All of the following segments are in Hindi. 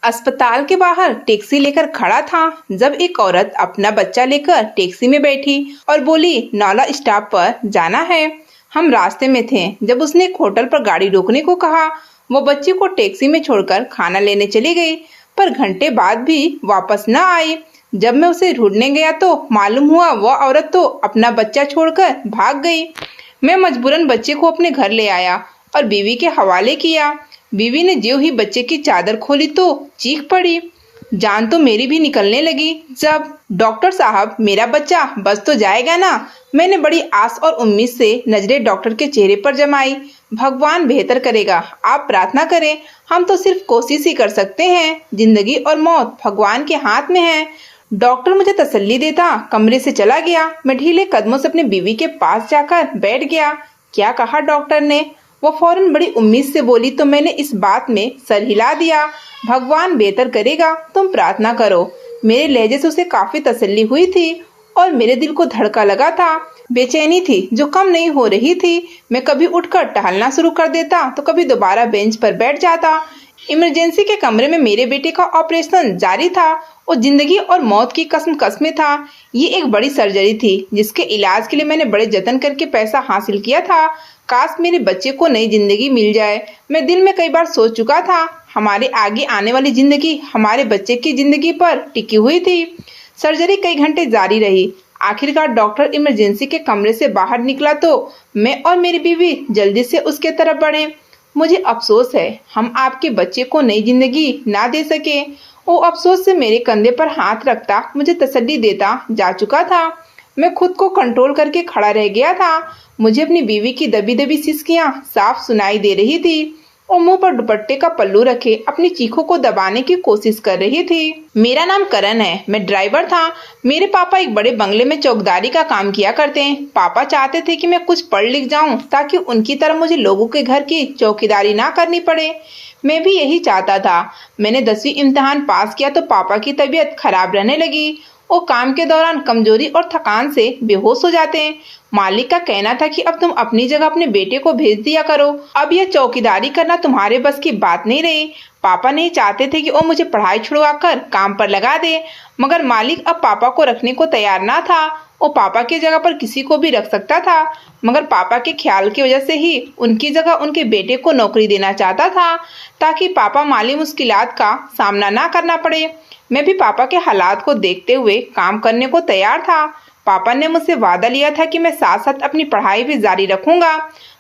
अस्पताल के बाहर टैक्सी लेकर खड़ा था जब एक औरत अपना बच्चा लेकर टैक्सी में बैठी और बोली, नौला स्टॉप पर जाना है। हम रास्ते में थे जब उसने एक होटल पर गाड़ी रोकने को कहा। वो बच्चे को टैक्सी में छोड़कर खाना लेने चली गई, पर घंटे बाद भी वापस न आई। जब मैं उसे ढूंढने गया तो मालूम हुआ वह औरत तो अपना बच्चा छोड़कर भाग गई। मैं मजबूरन बच्चे को अपने घर ले आया और बीवी के हवाले किया। बीवी ने ज्यों ही बच्चे की चादर खोली तो चीख पड़ी। जान तो मेरी भी निकलने लगी जब, डॉक्टर साहब मेरा बच्चा बच तो जाएगा ना? मैंने बड़ी आस और उम्मीद से नजरें डॉक्टर के चेहरे पर जमाई। भगवान बेहतर करेगा, आप प्रार्थना करें, हम तो सिर्फ कोशिश ही कर सकते हैं। जिंदगी और मौत भगवान के हाथ में है। डॉक्टर मुझे तसल्ली देता कमरे से चला गया। मैं ढीले कदमों से अपनी बीवी के पास जाकर बैठ गया। क्या कहा डॉक्टर ने? वो फौरन बड़ी उम्मीद से बोली तो मैंने इस बात में सर हिला दिया। भगवान बेहतर करेगा, तुम प्रार्थना करो। मेरे लहजे से उसे काफी तसल्ली हुई थी और मेरे दिल को धड़का लगा था। बेचैनी थी जो कम नहीं हो रही थी। मैं कभी उठकर टहलना शुरू कर देता तो कभी दोबारा बेंच पर बैठ जाता। इमरजेंसी के कमरे में मेरे बेटे का ऑपरेशन जारी था। वो जिंदगी और मौत की कसम में था। ये एक बड़ी सर्जरी थी जिसके इलाज के लिए मैंने बड़े जतन करके पैसा हासिल किया था। काश मेरे बच्चे को नई जिंदगी मिल जाए। मैं दिल में कई बार सोच चुका था हमारे आगे आने वाली जिंदगी हमारे बच्चे की जिंदगी पर टिकी हुई थी। सर्जरी कई घंटे जारी रही। आखिरकार डॉक्टर इमरजेंसी के कमरे से बाहर निकला तो मैं और मेरी बीवी जल्दी से उसके तरफ बढ़े। मुझे अफसोस है हम आपके बच्चे को नई जिंदगी ना दे सके। वो अफसोस से मेरे कंधे पर हाथ रखता मुझे तसल्ली देता जा चुका था। मैं खुद को कंट्रोल करके खड़ा रह गया था। मुझे अपनी बीवी की दबी दबी सिसकियां साफ सुनाई दे रही थी। वो मुंह पर दुपट्टे का पल्लू रखे अपनी चीखों को दबाने की कोशिश कर रही थी। मेरा नाम करण है, मैं ड्राइवर था। मेरे पापा एक बड़े बंगले में चौकीदारी का काम किया करते हैं। पापा चाहते थे कि मैं कुछ पढ़ लिख जाऊं ताकि उनकी तरह मुझे लोगों के घर की चौकीदारी ना करनी पड़े। मैं भी यही चाहता था। मैंने 10वीं इम्तिहान पास किया तो पापा की तबीयत खराब रहने लगी। वो काम के दौरान कमजोरी और थकान से बेहोश हो जाते हैं। मालिक का कहना था कि अब तुम अपनी जगह अपने बेटे को भेज दिया करो। अब यह चौकीदारी करना तुम्हारे बस की बात नहीं रही। पापा नहीं चाहते थे कि वो मुझे पढ़ाई छुड़वाकर काम पर लगा दे, मगर मालिक अब पापा को रखने को तैयार ना था। वो पापा की जगह पर किसी को भी रख सकता था, मगर पापा के ख्याल की वजह से ही उनकी जगह उनके बेटे को नौकरी देना चाहता था ताकि पापा माली मुश्किलात का सामना ना करना पड़े। मैं भी पापा के हालात को देखते हुए काम करने को तैयार था। पापा ने मुझसे वादा लिया था कि मैं साथ साथ अपनी पढ़ाई भी जारी रखूंगा।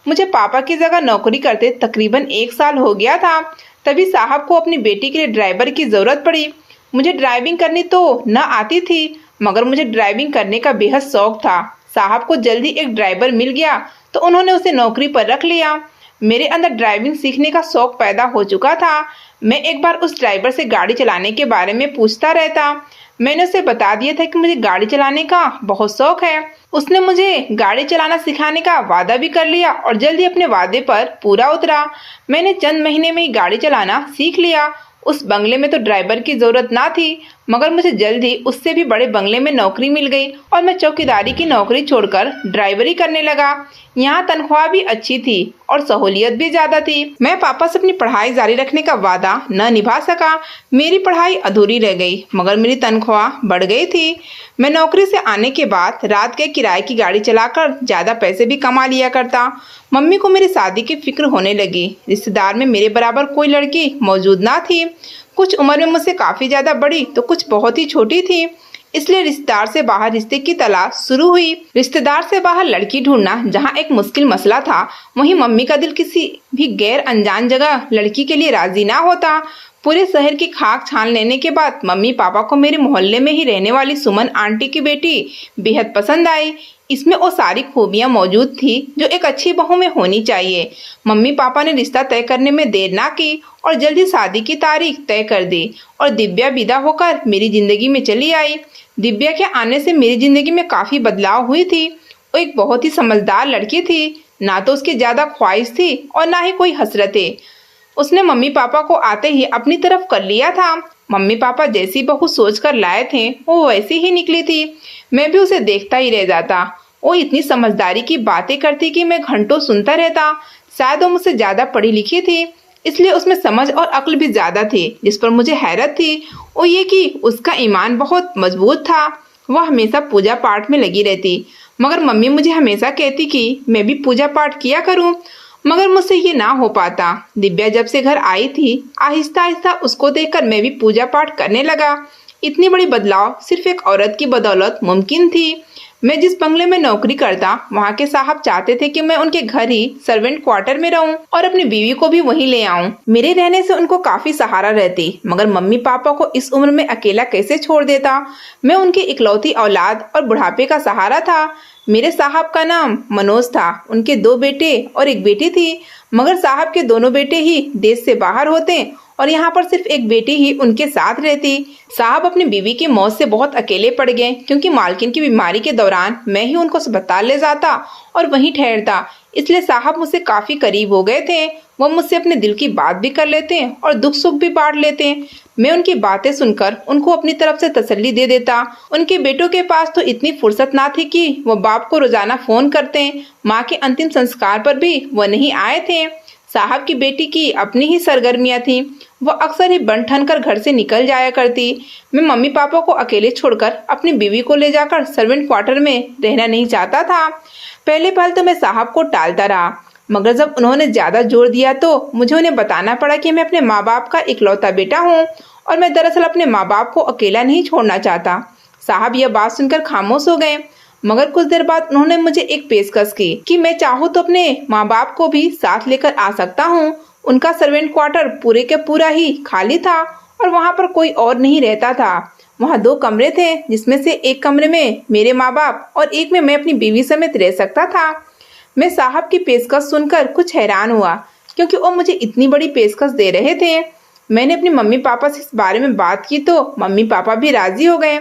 मुझे पापा की जगह नौकरी करते तकरीबन 1 साल हो गया था। तभी साहब को अपनी बेटी के लिए ड्राइवर की जरूरत पड़ी। मुझे ड्राइविंग करनी तो न आती थी, मगर मुझे ड्राइविंग करने का बेहद शौक था। साहब को जल्दी एक ड्राइवर मिल गया तो उन्होंने उसे नौकरी पर रख लिया। मेरे अंदर ड्राइविंग सीखने का शौक पैदा हो चुका था। मैं एक बार उस ड्राइवर से गाड़ी चलाने के बारे में पूछता रहता। मैंने उसे बता दिया था कि मुझे गाड़ी चलाने का बहुत शौक है। उसने मुझे गाड़ी चलाना सिखाने का वादा भी कर लिया और जल्दी अपने वादे पर पूरा उतरा। मैंने चंद महीने में ही गाड़ी चलाना सीख लिया। उस बंगले में तो ड्राइवर की जरूरत ना थी, मगर मुझे जल्द ही उससे भी बड़े बंगले में नौकरी मिल गई और मैं चौकीदारी की नौकरी छोड़कर ड्राइवरी करने लगा। यहाँ तनख्वाह भी अच्छी थी और सहूलियत भी ज्यादा थी। मैं पापा से अपनी पढ़ाई जारी रखने का वादा न निभा सका। मेरी पढ़ाई अधूरी रह गई, मगर मेरी तनख्वाह बढ़ गई थी। मैं नौकरी से आने के बाद रात के किराए की गाड़ी चलाकर ज्यादा पैसे भी कमा लिया करता। मम्मी को मेरी शादी की फिक्र होने लगी। रिश्तेदार में मेरे बराबर कोई लड़की मौजूद ना थी। कुछ उम्र में मुझसे काफी ज्यादा बड़ी तो कुछ बहुत ही छोटी थी। इसलिए रिश्तेदार से बाहर रिश्ते की तलाश शुरू हुई। रिश्तेदार से बाहर लड़की ढूंढना जहाँ एक मुश्किल मसला था, वहीं मम्मी का दिल किसी भी गैर अनजान जगह लड़की के लिए राजी ना होता। पूरे शहर की खाक छान लेने के बाद मम्मी पापा को मेरे मोहल्ले में ही रहने वाली सुमन आंटी की बेटी बेहद पसंद आई। इसमें वो सारी खूबियां मौजूद थी जो एक अच्छी बहू में होनी चाहिए। मम्मी पापा ने रिश्ता तय करने में देर ना की और जल्दी शादी की तारीख तय कर दी और दिव्या विदा होकर मेरी जिंदगी में चली आई। दिव्या के आने से मेरी जिंदगी में काफी बदलाव हुई थी। वो एक बहुत ही समझदार लड़की थी। ना तो उसकी ज्यादा ख्वाहिश थी और ना ही कोई हसरतें। उसने मम्मी पापा को आते ही अपनी तरफ कर लिया था। मम्मी पापा जैसी बहू सोचकर लाए थे वो वैसी ही निकली थी। मैं भी उसे देखता ही रह जाता। वो इतनी समझदारी की बातें करती कि मैं घंटों सुनता रहता। शायद वो मुझसे ज्यादा पढ़ी लिखी थी। इसलिए उसमें समझ और अक्ल भी ज्यादा थी। जिस पर मुझे हैरत थी वो ये कि उसका ईमान बहुत मजबूत था। वह हमेशा पूजा पाठ में लगी रहती, मगर मम्मी मुझे हमेशा कहती कि मैं भी पूजा पाठ किया करूं, मगर मुझसे ये ना हो पाता। दिव्या जब से घर आई थी, आहिस्ता आहिस्ता उसको देखकर मैं भी पूजा पाठ करने लगा। इतनी बड़ी बदलाव सिर्फ एक औरत की बदौलत मुमकिन थी। मैं जिस बंगले में नौकरी करता, वहाँ के साहब चाहते थे कि मैं उनके घर ही सर्वेंट क्वार्टर में रहूं और अपनी बीवी को भी वहीं ले आऊं। मेरे रहने से उनको काफी सहारा रहती, मगर मम्मी पापा को इस उम्र में अकेला कैसे छोड़ देता। मैं उनकी इकलौती औलाद और बुढ़ापे का सहारा था। मेरे साहब का नाम मनोज था। उनके 2 बेटे और 1 बेटी थी, मगर साहब के दोनों बेटे ही देश से बाहर होते और यहाँ पर सिर्फ 1 बेटी ही उनके साथ रहती। साहब अपनी बीवी की मौत से बहुत अकेले पड़ गए, क्योंकि मालकिन की बीमारी के दौरान मैं ही उनको अस्पताल ले जाता और वहीं ठहरता। इसलिए साहब मुझसे काफी करीब हो गए थे। वो मुझसे अपने दिल की बात भी कर लेते और दुख सुख भी बांट लेते। मैं उनकी बातें सुनकर उनको अपनी तरफ से तसल्ली दे देता। उनके बेटों के पास तो इतनी फुर्सत ना थी कि वो बाप को रोजाना फोन करते। माँ के अंतिम संस्कार पर भी वो नहीं आए थे। साहब की बेटी की अपनी ही सरगर्मियां थी। वह अक्सर ही बन ठन कर घर से निकल जाया करती। मैं मम्मी पापा को अकेले छोड़कर अपनी बीवी को ले जाकर सर्वेंट क्वार्टर में रहना नहीं चाहता था। पहले पहल तो मैं साहब को टालता रहा, मगर जब उन्होंने ज्यादा जोर दिया तो मुझे उन्हें बताना पड़ा कि मैं अपने माँ बाप का इकलौता बेटा हूँ और मैं दरअसल अपने माँ बाप को अकेला नहीं छोड़ना चाहता। साहब यह बात सुनकर खामोश हो गए, मगर कुछ देर बाद उन्होंने मुझे एक पेशकश की कि मैं चाहूँ तो अपने माँ बाप को भी साथ लेकर आ सकता हूँ। उनका सर्वेंट क्वार्टर पूरे के पूरा ही खाली था और वहाँ पर कोई और नहीं रहता था। वहाँ 2 कमरे थे, जिसमें से एक कमरे में मेरे माँ बाप और एक में मैं अपनी बीवी समेत रह सकता था। मैं साहब की पेशकश सुनकर कुछ हैरान हुआ, क्योंकि वो मुझे इतनी बड़ी पेशकश दे रहे थे। मैंने अपनी मम्मी पापा से इस बारे में बात की तो मम्मी पापा भी राजी हो गए।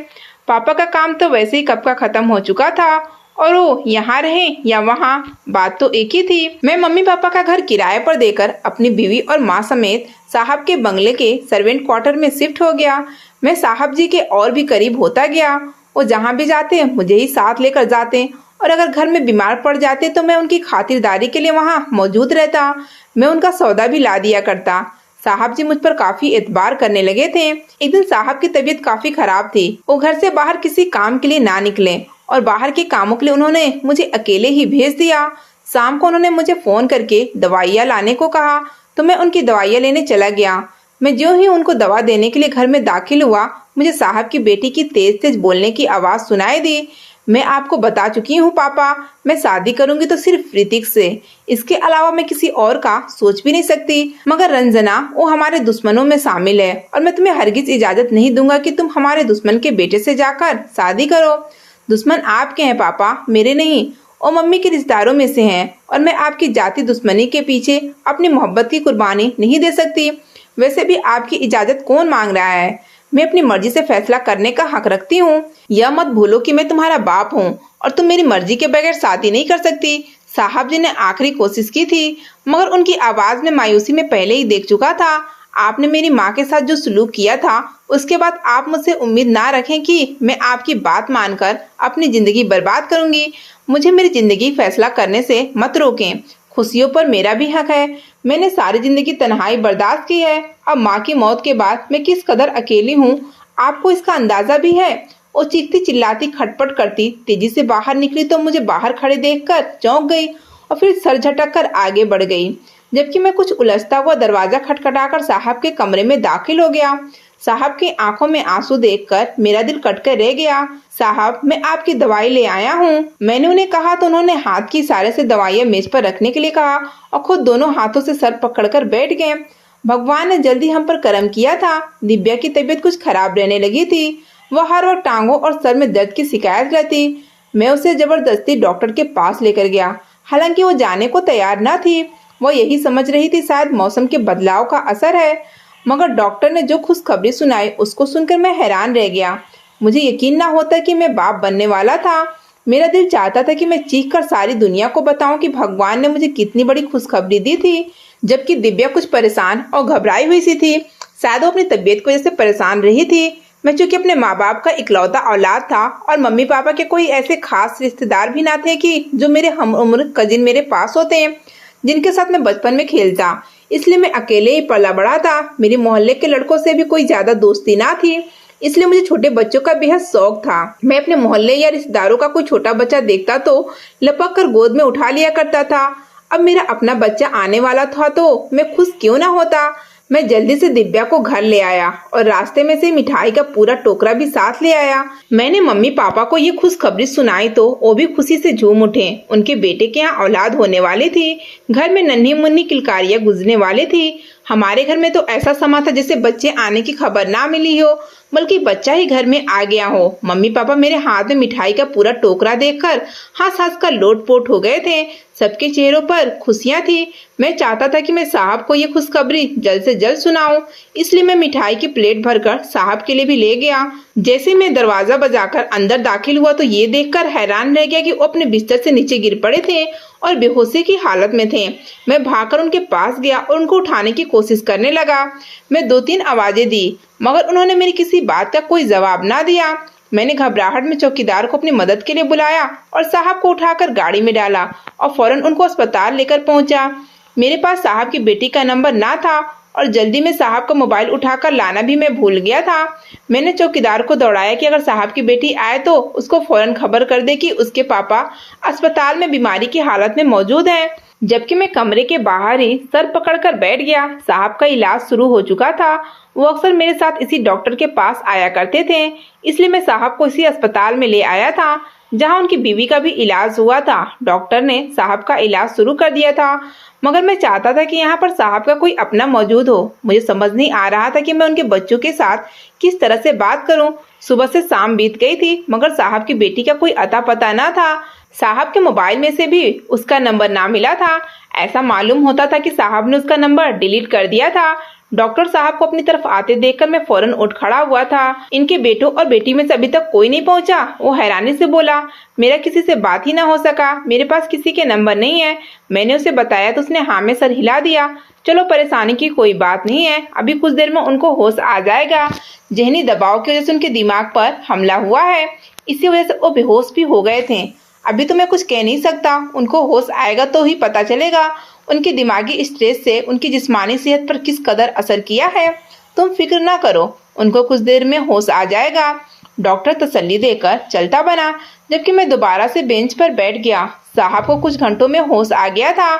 पापा का काम तो वैसे ही कब का खत्म हो चुका था और वो यहाँ रहे या वहाँ, बात तो एक ही थी। मैं मम्मी पापा का घर किराए पर देकर अपनी बीवी और माँ समेत साहब के बंगले के सर्वेंट क्वार्टर में शिफ्ट हो गया। मैं साहब जी के और भी करीब होता गया। वो जहाँ भी जाते मुझे ही साथ लेकर जाते और अगर घर में बीमार पड़ जाते तो मैं उनकी खातिरदारी के लिए वहाँ मौजूद रहता। मैं उनका सौदा भी ला दिया करता। साहब जी मुझ पर काफी एतबार करने लगे थे। एक दिन साहब की तबीयत काफी खराब थी। वो घर से बाहर किसी काम के लिए ना निकले और बाहर के कामों के लिए उन्होंने मुझे अकेले ही भेज दिया। शाम को उन्होंने मुझे फोन करके दवाइयाँ लाने को कहा तो मैं उनकी दवाइयाँ लेने चला गया। मैं ज्यों ही उनको दवा देने के लिए घर में दाखिल हुआ, मुझे साहब की बेटी की तेज तेज बोलने की आवाज सुनाई दी। मैं आपको बता चुकी हूँ पापा, मैं शादी करूंगी तो सिर्फ ऋतिक से, इसके अलावा मैं किसी और का सोच भी नहीं सकती। मगर रंजना वो हमारे दुश्मनों में शामिल है और मैं तुम्हें हरगिज इजाजत नहीं दूंगा कि तुम हमारे दुश्मन के बेटे से जाकर शादी करो। दुश्मन आपके हैं पापा, मेरे नहीं। वो मम्मी के रिश्तेदारों में से हैं और मैं आपकी जाति दुश्मनी के पीछे अपनी मोहब्बत की कुर्बानी नहीं दे सकती। वैसे भी आपकी इजाजत कौन मांग रहा है? मैं अपनी मर्जी से फैसला करने का हक रखती हूँ। यह मत भूलो कि मैं तुम्हारा बाप हूँ और तुम मेरी मर्जी के बगैर शादी नहीं कर सकती। साहब जी ने आखिरी कोशिश की थी, मगर उनकी आवाज में मायूसी में पहले ही देख चुका था। आपने मेरी माँ के साथ जो सलूक किया था, उसके बाद आप मुझसे उम्मीद ना रखें कि मैं आपकी बात मानकर अपनी जिंदगी बर्बाद करूंगी। मुझे मेरी जिंदगी फैसला करने से मत रोकें। खुशियों पर मेरा भी हक है। मैंने सारी जिंदगी तन्हाई बर्दाश्त की है। अब माँ की मौत के बाद मैं किस कदर अकेली हूँ, आपको इसका अंदाजा भी है। वो चीखती चिल्लाती खटपट करती तेजी से बाहर निकली तो मुझे बाहर खड़े देखकर चौंक गई और फिर सर झटक कर आगे बढ़ गई, जबकि मैं कुछ उलझता हुआ दरवाजा खटखटाकर साहब के कमरे में दाखिल हो गया। साहब की आंखों में आंसू देखकर मेरा दिल कटकर रह गया। साहब, मैं आपकी दवाई ले आया हूँ। मैंने उन्हें कहा तो उन्होंने हाथ की इशारे से दवाइयाँ मेज पर रखने के लिए कहा और खुद दोनों हाथों से सर पकड़कर बैठ गए। भगवान ने जल्दी हम पर करम किया था। दिव्या की तबीयत कुछ खराब रहने लगी थी। वह हर वक्त टांगों और सर में दर्द की शिकायत रहती। मैं उसे जबरदस्ती डॉक्टर के पास लेकर गया, हालांकि वो जाने को तैयार न थी। वो यही समझ रही थी शायद मौसम के बदलाव का असर है, मगर डॉक्टर ने जो खुशखबरी सुनाई उसको सुनकर मैं हैरान रह गया। मुझे यकीन ना होता कि मैं बाप बनने वाला था। मेरा दिल चाहता था कि मैं चीख कर सारी दुनिया को बताऊं कि भगवान ने मुझे कितनी बड़ी खुशखबरी दी थी। जबकि दिव्या कुछ परेशान और घबराई हुई सी थी। शायद वो अपनी तबीयत की वजह से परेशान रही थी। मैं चूंकि अपने माँ बाप का इकलौता औलाद था और मम्मी पापा के कोई ऐसे खास रिश्तेदार भी ना थे कि जो मेरे हम उम्र कजिन मेरे पास होते हैं, जिनके साथ मैं बचपन में खेलता। इसलिए मैं अकेले ही पला बड़ा था। मेरे मोहल्ले के लड़कों से भी कोई ज्यादा दोस्ती ना थी, इसलिए मुझे छोटे बच्चों का बेहद शौक था। मैं अपने मोहल्ले या रिश्तेदारों का कोई छोटा बच्चा देखता तो लपक कर गोद में उठा लिया करता था। अब मेरा अपना बच्चा आने वाला था तो मैं खुश क्यों ना होता। मैं जल्दी से दिव्या को घर ले आया और रास्ते में से मिठाई का पूरा टोकरा भी साथ ले आया। मैंने मम्मी पापा को ये खुशखबरी सुनाई तो वो भी खुशी से झूम उठे। उनके बेटे के यहाँ औलाद होने वाली थी। घर में नन्ही मुन्नी किलकारियां गुजरने वाली थी। हमारे घर में तो ऐसा समा था जैसे बच्चे आने की खबर ना मिली हो, बल्कि बच्चा ही घर में आ गया हो। मम्मी पापा मेरे हाथ में मिठाई का पूरा टोकरा देखकर हंस हंस कर लोटपोट हो गए थे। सबके चेहरों पर खुशियां थी। मैं चाहता था कि मैं साहब को ये खुशखबरी जल्द से जल्द सुनाऊं, इसलिए मैं मिठाई की प्लेट भरकर साहब के लिए भी ले गया। जैसे मैं दरवाजा बजाकर अंदर दाखिल हुआ तो ये देखकर हैरान रह गया कि वो अपने बिस्तर से नीचे गिर पड़े थे और बेहोशी की हालत में थे। मैं भागकर उनके पास गया और उनको उठाने की कोशिश करने लगा। मैं 2-3 आवाजें दी, मगर उन्होंने मेरी किसी बात का कोई जवाब ना दिया। मैंने घबराहट में चौकीदार को अपनी मदद के लिए बुलाया और साहब को उठाकर गाड़ी में डाला और फौरन उनको अस्पताल लेकर पहुंचा। मेरे पास साहब की बेटी का नंबर ना था और जल्दी में साहब का मोबाइल उठाकर लाना भी मैं भूल गया था। मैंने चौकीदार को दौड़ाया कि अगर साहब की बेटी आए तो उसको फौरन खबर कर दे कि उसके पापा अस्पताल में बीमारी की हालत में मौजूद हैं। जबकि मैं कमरे के बाहर ही सर पकड़कर बैठ गया। साहब का इलाज शुरू हो चुका था। वो अक्सर मेरे साथ इसी डॉक्टर के पास आया करते थे, इसलिए मैं साहब को इसी अस्पताल में ले आया था जहां उनकी बीवी का भी इलाज हुआ था। डॉक्टर ने साहब का इलाज शुरू कर दिया था, मगर मैं चाहता था कि यहाँ पर साहब का कोई अपना मौजूद हो। मुझे समझ नहीं आ रहा था कि मैं उनके बच्चों के साथ किस तरह से बात करूं। सुबह से शाम बीत गई थी, मगर साहब की बेटी का कोई अता पता ना था। साहब के मोबाइल में से भी उसका नंबर ना मिला था। ऐसा मालूम होता था कि साहब ने उसका नंबर डिलीट कर दिया था। डॉक्टर साहब को अपनी तरफ आते देखकर मैं फौरन उठ खड़ा हुआ था। इनके बेटों और बेटी में से अभी तक कोई नहीं पहुंचा। वो हैरानी से बोला, मेरा किसी से बात ही ना हो सका, मेरे पास किसी के नंबर नहीं है। मैंने उसे बताया तो उसने हाँ में सर हिला दिया। चलो परेशानी की कोई बात नहीं है, अभी कुछ देर में उनको होश आ जाएगा। जहनी दबाव की वजह से उनके दिमाग पर हमला हुआ है, इसी वजह से वो बेहोश भी हो गए थे। अभी तो मैं कुछ कह नहीं सकता, उनको होश आएगा तो ही पता चलेगा उनके दिमागी स्ट्रेस से उनकी जिस्मानी सेहत पर किस कदर असर किया है। तुम फिक्र ना करो, उनको कुछ देर में होश आ जाएगा। डॉक्टर तसल्ली देकर चलता बना, जबकि मैं दोबारा से बेंच पर बैठ गया। साहब को कुछ घंटों में होश आ गया था।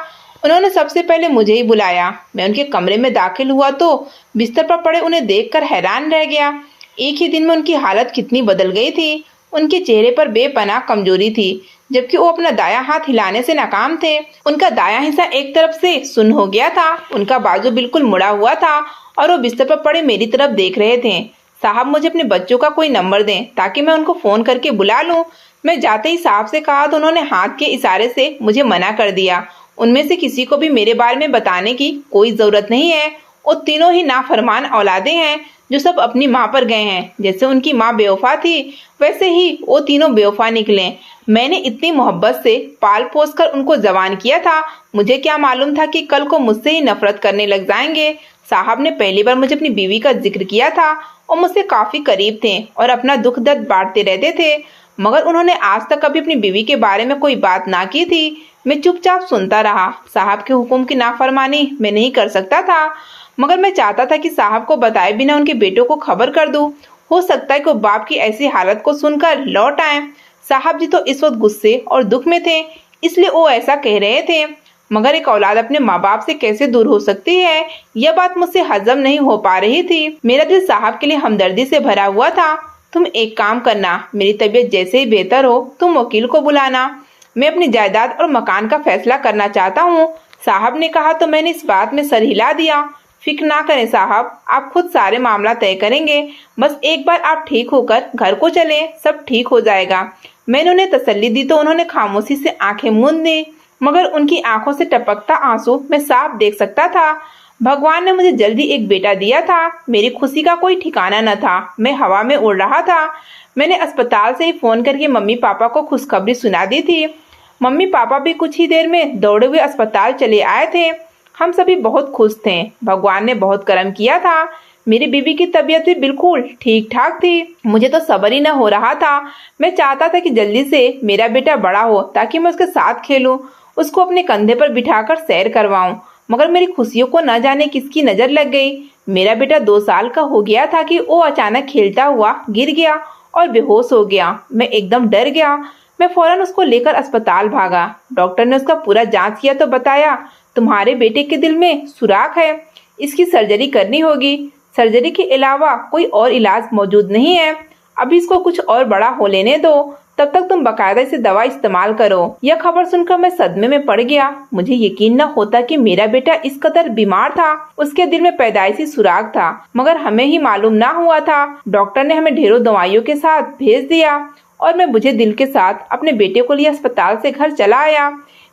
उन्होंने सबसे पहले मुझे ही बुलाया। मैं उनके कमरे में दाखिल हुआ तो बिस्तर पर पड़े उन्हें देखकर हैरान रह गया। एक ही दिन में उनकी हालत कितनी बदल गई थी। उनके चेहरे पर बेपनाह कमजोरी थी, जबकि वो अपना दायां हाथ हिलाने से नाकाम थे। उनका दायां हिस्सा एक तरफ से सुन्न हो गया था। उनका बाजू बिल्कुल मुड़ा हुआ था और वो बिस्तर पर पड़े मेरी तरफ देख रहे थे। साहब मुझे अपने बच्चों का कोई नंबर दें ताकि मैं उनको फोन करके बुला लूं। मैं जाते ही साहब से कहा तो उन्होंने हाथ के इशारे से मुझे मना कर दिया। उनमें से किसी को भी मेरे बारे में बताने की कोई जरूरत नहीं है। वो तीनों ही नाफरमान औलादे हैं जो सब अपनी माँ पर गए हैं। जैसे उनकी माँ बेवफा थी, वैसे ही वो तीनों बेवफा निकले। मैंने इतनी मोहब्बत से पाल पोस कर उनको जवान किया था, मुझे क्या मालूम था कि कल को मुझसे ही नफरत करने लग जाएंगे। साहब ने पहली बार मुझे अपनी बीवी का जिक्र किया था। वो मुझसे काफी करीब थे और अपना दुख दर्द बांटते रहते थे, मगर उन्होंने आज तक कभी अपनी बीवी के बारे में कोई बात ना की थी। मैं चुपचाप सुनता रहा। साहब के हुक्म की नाफरमानी मैं नहीं कर सकता था, मगर मैं चाहता था कि साहब को बताए बिना उनके बेटों को खबर कर दूं। हो सकता है कि बाप की ऐसी हालत को सुनकर लौट आए। साहब जी तो इस वक्त गुस्से और दुख में थे, इसलिए वो ऐसा कह रहे थे। मगर एक औलाद अपने माँ बाप से कैसे दूर हो सकती है, यह बात मुझसे हजम नहीं हो पा रही थी। मेरा दिल साहब के लिए हमदर्दी से भरा हुआ था। तुम एक काम करना, मेरी तबीयत जैसे ही बेहतर हो तुम वकील को बुलाना। मैं अपनी जायदाद और मकान का फैसला करना चाहता हूँ। साहब ने कहा तो मैंने इस बात में सर हिला दिया। फिक्र ना करें साहब, आप खुद सारे मामला तय करेंगे। बस एक बार आप ठीक होकर घर को चलें, सब ठीक हो जाएगा। मैंने उन्हें तसल्ली दी तो उन्होंने खामोशी से आंखें मूंद दी, मगर उनकी आंखों से टपकता आंसू मैं साफ देख सकता था। भगवान ने मुझे जल्दी एक बेटा दिया था। मेरी खुशी का कोई ठिकाना न था। मैं हवा में उड़ रहा था। मैंने अस्पताल से ही फोन करके मम्मी पापा को खुशखबरी सुना दी थी। मम्मी पापा भी कुछ ही देर में दौड़े हुए अस्पताल चले आए थे। हम सभी बहुत खुश थे। भगवान ने बहुत करम किया था। मेरी बीवी की तबीयत भी बिल्कुल ठीक ठाक थी। मुझे तो सब्र ही न हो रहा था। मैं चाहता था कि जल्दी से मेरा बेटा बड़ा हो ताकि मैं उसके साथ खेलूं, उसको अपने कंधे पर बिठाकर सैर करवाऊं। मगर मेरी खुशियों को न जाने किसकी नजर लग गई। मेरा बेटा 2 साल का हो गया था कि वो अचानक खेलता हुआ गिर गया और बेहोश हो गया। मैं एकदम डर गया। मैं फौरन उसको लेकर अस्पताल भागा। डॉक्टर ने उसका पूरा जांच किया तो बताया, तुम्हारे बेटे के दिल में सुराख है, इसकी सर्जरी करनी होगी। सर्जरी के अलावा कोई और इलाज मौजूद नहीं है। अभी इसको कुछ और बड़ा हो लेने दो, तब तक तुम बकायदा इसे दवा इस्तेमाल करो। यह खबर सुनकर मैं सदमे में पड़ गया। मुझे यकीन न होता कि मेरा बेटा इस कदर बीमार था। उसके दिल में पैदाइशी सुराग था, मगर हमें ही मालूम ना हुआ था। डॉक्टर ने हमें ढेरों दवाइयों के साथ भेज दिया और मैं बुझे दिल के साथ अपने बेटे को लिए अस्पताल से घर चला आया।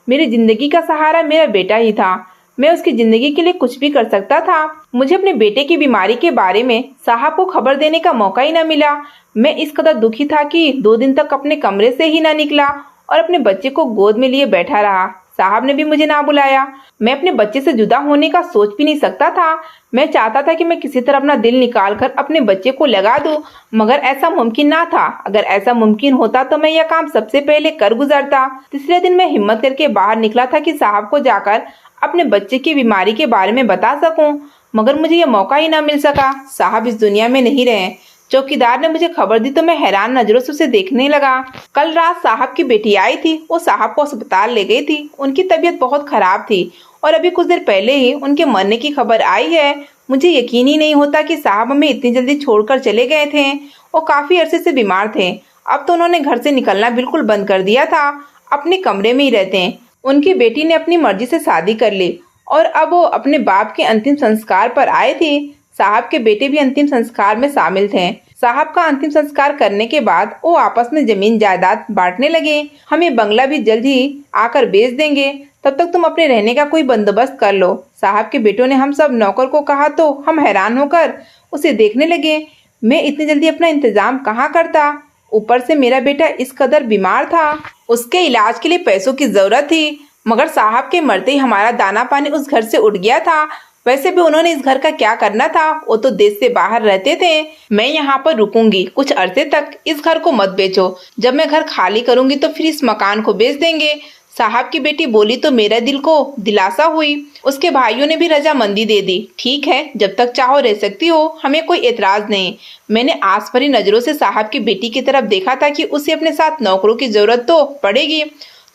मेरी जिंदगी का सहारा मेरा बेटा ही था। मैं उसकी जिंदगी के लिए कुछ भी कर सकता था। मुझे अपने बेटे की बीमारी के बारे में साहब को खबर देने का मौका ही न मिला। मैं इस कदर दुखी था कि 2 दिन तक अपने कमरे से ही न निकला और अपने बच्चे को गोद में लिए बैठा रहा। साहब ने भी मुझे ना बुलाया। मैं अपने बच्चे से जुदा होने का सोच भी नहीं सकता था। मैं चाहता था कि मैं किसी तरह अपना दिल निकालकर अपने बच्चे को लगा दूं, मगर ऐसा मुमकिन ना था। अगर ऐसा मुमकिन होता तो मैं यह काम सबसे पहले कर गुजरता। तीसरे दिन मैं हिम्मत करके बाहर निकला था कि साहब को जाकर अपने बच्चे की बीमारी के बारे में बता सकूं, मगर मुझे यह मौका ही ना मिल सका। साहब इस दुनिया में नहीं रहे। चौकीदार ने मुझे खबर दी तो मैं हैरान नजरों से उसे देखने लगा। कल रात साहब की बेटी आई थी। वो साहब को अस्पताल ले गई थी। उनकी तबीयत बहुत खराब थी और अभी कुछ देर पहले ही उनके मरने की खबर आई है। मुझे यकीन ही नहीं होता कि साहब हमें इतनी जल्दी छोड़कर चले गए थे। वो काफी अरसे से बीमार थे। अब तो उन्होंने घर से निकलना बिल्कुल बंद कर दिया था, अपने कमरे में ही रहते हैं। उनकी बेटी ने अपनी मर्जी से शादी कर ली और अब वो अपने बाप के अंतिम संस्कार पर आए थे। साहब के बेटे भी अंतिम संस्कार में शामिल थे। साहब का अंतिम संस्कार करने के बाद वो आपस में जमीन जायदाद बांटने लगे। हम ये बंगला भी जल्द ही आकर बेच देंगे, तब तक तुम अपने रहने का कोई बंदोबस्त कर लो। साहब के बेटों ने हम सब नौकर को कहा तो हम हैरान होकर उसे देखने लगे। मैं इतनी जल्दी अपना इंतजाम कहाँ करता। ऊपर से मेरा बेटा इस कदर बीमार था। उसके इलाज के लिए पैसों की जरूरत थी, मगर साहब के मरते ही हमारा दाना पानी उस घर से उठ गया था। वैसे भी उन्होंने इस घर का क्या करना था, वो तो देश से बाहर रहते थे। मैं यहाँ पर रुकूंगी कुछ अरसे तक। इस घर को मत बेचो। जब मैं घर खाली करूंगी तो फिर इस मकान को बेच देंगे। साहब की बेटी बोली तो मेरा दिल को दिलासा हुई। उसके भाइयों ने भी रजामंदी दे दी। ठीक है, जब तक चाहो रह सकती हो, हमें कोई एतराज नहीं। मैंने आस भरी नजरों से साहब की बेटी की तरफ देखा था कि उसे अपने साथ नौकरों की जरूरत तो पड़ेगी,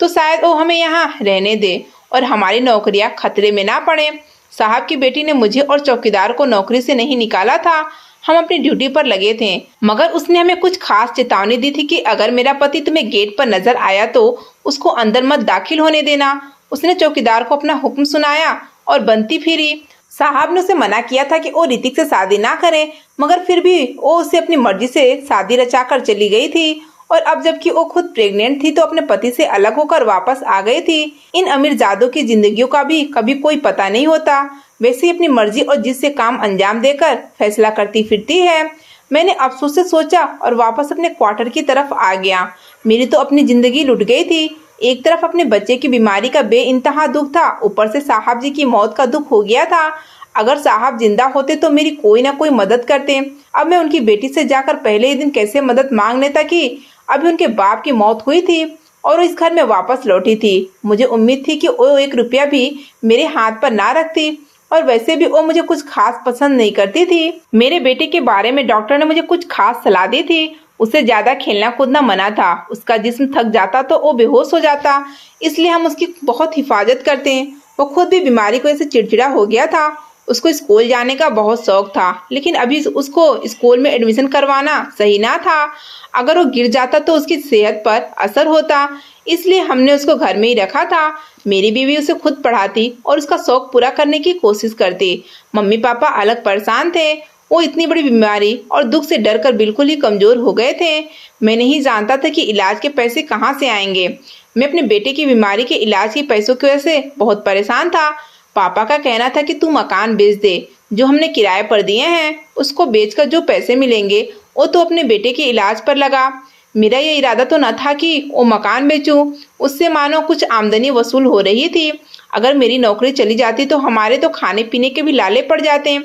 तो शायद वो हमें यहाँ रहने दे और हमारी नौकरियां खतरे में ना पड़े। साहब की बेटी ने मुझे और चौकीदार को नौकरी से नहीं निकाला था। हम अपनी ड्यूटी पर लगे थे, मगर उसने हमें कुछ खास चेतावनी दी थी कि अगर मेरा पति तुम्हें गेट पर नजर आया तो उसको अंदर मत दाखिल होने देना। उसने चौकीदार को अपना हुक्म सुनाया और बनती फिरी। साहब ने उसे मना किया था कि वो ऋतिक से शादी ना करे, मगर फिर भी वो उसे अपनी मर्जी से शादी रचाकर चली गई थी। और अब जबकि वो खुद प्रेग्नेंट थी तो अपने पति से अलग होकर वापस आ गई थी। इन अमीरजादों की जिंदगियों का भी कभी कोई पता नहीं होता। वैसे ही अपनी मर्जी और जिससे काम अंजाम देकर फैसला करती फिरती है। मैंने अफसोस से सोचा और वापस अपने क्वार्टर की तरफ आ गया। मेरी तो अपनी जिंदगी लुट गई थी। एक तरफ अपने बच्चे की बीमारी का बेइंतहा दुख था, ऊपर से साहब जी की मौत का दुख हो गया था। अगर साहब जिंदा होते तो मेरी कोई ना कोई मदद करते। अब मैं उनकी बेटी से जाकर पहले ही दिन कैसे मदद मांग लेता कि अभी उनके बाप की मौत हुई थी और इस घर में वापस लौटी थी। मुझे उम्मीद थी कि वो 1 रुपया भी मेरे हाथ पर ना रखती, और वैसे भी वो मुझे कुछ खास पसंद नहीं करती थी। मेरे बेटे के बारे में डॉक्टर ने मुझे कुछ खास सलाह दी थी। उसे ज्यादा खेलना कूदना मना था। उसका जिस्म थक जाता तो वो बेहोश हो जाता, इसलिए हम उसकी बहुत हिफाजत करते हैं। वो खुद भी बीमारी की वजह से चिड़चिड़ा हो गया था। उसको स्कूल जाने का बहुत शौक था, लेकिन अभी उसको स्कूल में एडमिशन करवाना सही ना था। अगर वो गिर जाता तो उसकी सेहत पर असर होता, इसलिए हमने उसको घर में ही रखा था। मेरी बीवी उसे खुद पढ़ाती और उसका शौक पूरा करने की कोशिश करती। मम्मी पापा अलग परेशान थे। वो इतनी बड़ी बीमारी और दुख से डरकर बिल्कुल ही कमजोर हो गए थे। मैं नहीं जानता था कि इलाज के पैसे कहाँ से आएंगे। मैं अपने बेटे की बीमारी के इलाज के पैसों की वजह से बहुत परेशान था। पापा का कहना था कि तू मकान बेच दे, जो हमने किराए पर दिए हैं। उसको बेचकर जो पैसे मिलेंगे वो तो अपने बेटे के इलाज पर लगा। मेरा ये इरादा तो न था कि वो मकान बेचूं। उससे मानो कुछ आमदनी वसूल हो रही थी। अगर मेरी नौकरी चली जाती तो हमारे तो खाने पीने के भी लाले पड़ जाते।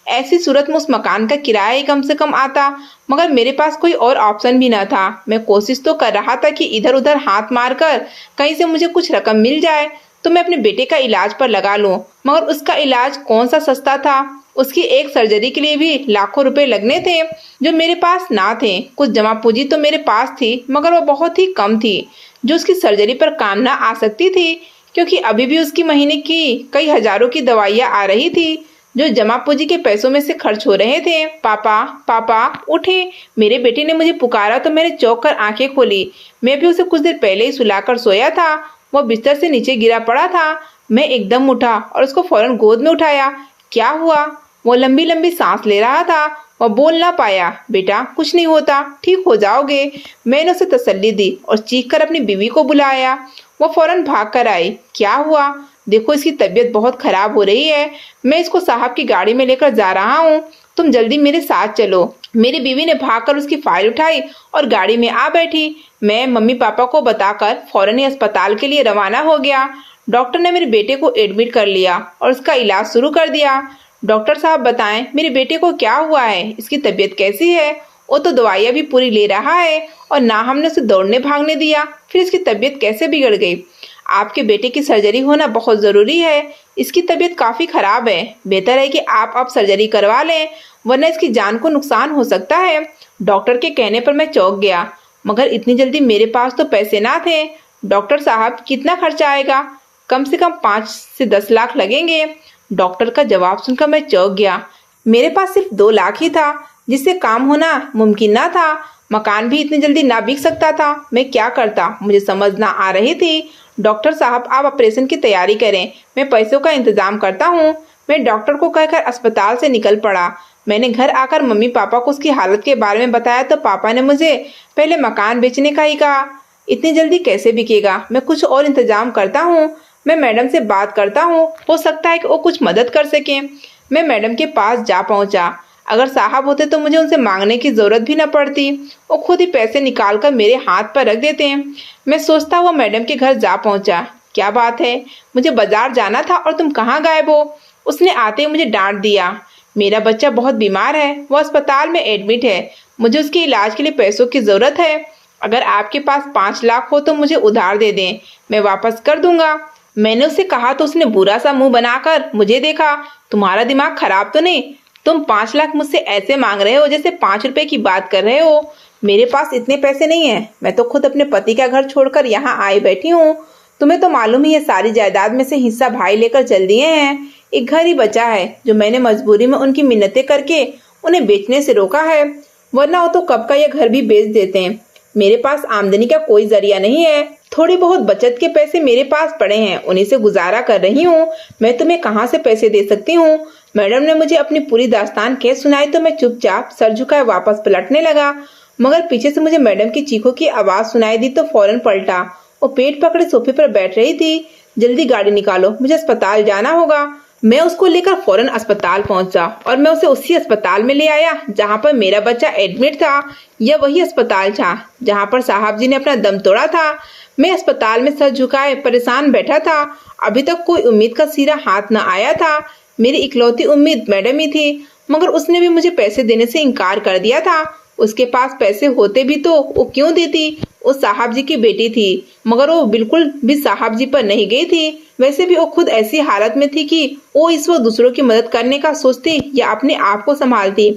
ऐसी सूरत में उस मकान का किराया ही कम से कम आता, मगर मेरे पास कोई और ऑप्शन भी न था। मैं कोशिश तो कर रहा था कि इधर उधर हाथ मारकर कहीं से मुझे कुछ रकम मिल जाए। तो मैं अपने बेटे का इलाज पर लगा लूं, मगर उसका इलाज कौन सा सस्ता था। उसकी एक सर्जरी के लिए भी लाखों रुपए लगने थे, जो मेरे पास ना थे। कुछ जमा पूंजी तो मेरे पास थी, मगर वो बहुत ही कम थी, जो उसकी सर्जरी पर काम ना आ सकती थी, क्योंकि अभी भी उसकी महीने की कई हजारों की दवाइयाँ आ रही थी, जो जमा पूंजी के पैसों में से खर्च हो रहे थे। पापा, पापा उठे। मेरे बेटे ने मुझे पुकारा तो मैंने चौंक कर आंखें खोली। मैं भी उसे कुछ देर पहले ही सुलाकर सोया था। वह बिस्तर से नीचे गिरा पड़ा था। मैं एकदम उठा और उसको फौरन गोद में उठाया। क्या हुआ? वो लंबी लंबी सांस ले रहा था। वह बोल ना पाया। बेटा, कुछ नहीं होता, ठीक हो जाओगे। मैंने उसे तसल्ली दी और चीख कर अपनी बीवी को बुलाया। वो फौरन भाग कर आई। क्या हुआ? देखो, इसकी तबीयत बहुत खराब हो रही है। मैं इसको साहब की गाड़ी में लेकर जा रहा हूँ, तुम जल्दी मेरे साथ चलो। मेरी बीवी ने भागकर उसकी फाइल उठाई और गाड़ी में आ बैठी। मैं मम्मी पापा को बताकर फौरन ही अस्पताल के लिए रवाना हो गया। डॉक्टर ने मेरे बेटे को एडमिट कर लिया और उसका इलाज शुरू कर दिया। डॉक्टर साहब बताएं, मेरे बेटे को क्या हुआ है? इसकी तबीयत कैसी है? वो तो दवाइयाँ भी पूरी ले रहा है और ना हमने उसे दौड़ने भागने दिया, फिर इसकी तबीयत कैसे बिगड़ गई? आपके बेटे की सर्जरी होना बहुत ज़रूरी है। इसकी तबीयत काफ़ी ख़राब है। बेहतर है कि आप अब सर्जरी करवा लें, वरना इसकी जान को नुकसान हो सकता है। डॉक्टर के कहने पर मैं चौंक गया, मगर इतनी जल्दी मेरे पास तो पैसे ना थे। डॉक्टर साहब, कितना खर्चा आएगा? कम से कम 5 से 10 लाख लगेंगे। डॉक्टर का जवाब सुनकर मैं चौंक गया। मेरे पास सिर्फ 2 लाख ही था, जिससे काम होना मुमकिन ना था। मकान भी इतनी जल्दी ना बिक सकता था। मैं क्या करता, मुझे समझ ना आ रही थी। डॉक्टर साहब, आप ऑपरेशन की तैयारी करें, मैं पैसों का इंतजाम करता हूँ। मैं डॉक्टर को कहकर अस्पताल से निकल पड़ा। मैंने घर आकर मम्मी पापा को उसकी हालत के बारे में बताया तो पापा ने मुझे पहले मकान बेचने का ही कहा। इतनी जल्दी कैसे बिकेगा? मैं कुछ और इंतजाम करता हूँ। मैं मैडम से बात करता हूँ, हो सकता है कि वो कुछ मदद कर सकें। मैं मैडम के पास जा पहुँचा। अगर साहब होते तो मुझे उनसे मांगने की जरूरत भी न पड़ती। वो खुद ही पैसे निकाल कर मेरे हाथ पर रख देते हैं। मैं सोचता हुआ मैडम के घर जा पहुंचा। क्या बात है, मुझे बाजार जाना था और तुम कहाँ गायब हो? उसने आते ही मुझे डांट दिया। मेरा बच्चा बहुत बीमार है, वो अस्पताल में एडमिट है। मुझे उसके इलाज के लिए पैसों की जरूरत है। अगर आपके पास 5 लाख हो तो मुझे उधार दे दें, मैं वापस कर दूंगा। मैंने उससे कहा तो उसने बुरा सा मुंह बनाकर मुझे देखा। तुम्हारा दिमाग खराब तो नहीं? तुम 5 लाख मुझसे ऐसे मांग रहे हो जैसे 5 रुपए की बात कर रहे हो। मेरे पास इतने पैसे नहीं है। मैं तो खुद अपने पति का घर छोड़कर यहाँ आई बैठी हूँ। तुम्हें तो मालूम ही है, सारी जायदाद में से हिस्सा भाई लेकर चल दिए हैं। एक घर ही बचा है, जो मैंने मजबूरी में उनकी मिन्नतें करके उन्हें बेचने से रोका है, वरना वो तो कब का यह घर भी बेच देते हैं। मेरे पास आमदनी का कोई जरिया नहीं है। थोड़ी बहुत बचत के पैसे मेरे पास पड़े हैं, उन्हीं से गुजारा कर रही हूँ। मैं तुम्हें कहाँ से पैसे दे सकती हूँ? मैडम ने मुझे अपनी पूरी दास्तान कह सुनाई तो मैं चुपचाप सर झुकाए वापस पलटने लगा, मगर पीछे से मुझे मैडम की चीखों की आवाज सुनाई दी तो फौरन पलटा। वो पेट पकड़े सोफे पर बैठ रही थी। जल्दी गाड़ी निकालो, मुझे अस्पताल जाना होगा। मैं उसको लेकर फौरन अस्पताल पहुंचा और मैं उसे उसी अस्पताल में ले आया जहां पर मेरा बच्चा एडमिट था। यह वही अस्पताल था जहां पर साहब जी ने अपना दम तोड़ा था। मैं अस्पताल में सर झुकाए परेशान बैठा था। अभी तक कोई उम्मीद का सिरा हाथ न आया था। मेरी इकलौती उम्मीद मैडम ही थी, मगर उसने भी मुझे पैसे देने से इनकार कर दिया था। उसके पास पैसे होते भी तो वो क्यों देती? वो साहब जी की बेटी थी, मगर वो बिल्कुल भी साहब जी पर नहीं गई थी। वैसे भी वो खुद ऐसी हालत में थी कि वो इस वक्त दूसरों की मदद करने का सोचती या अपने आप को संभालती।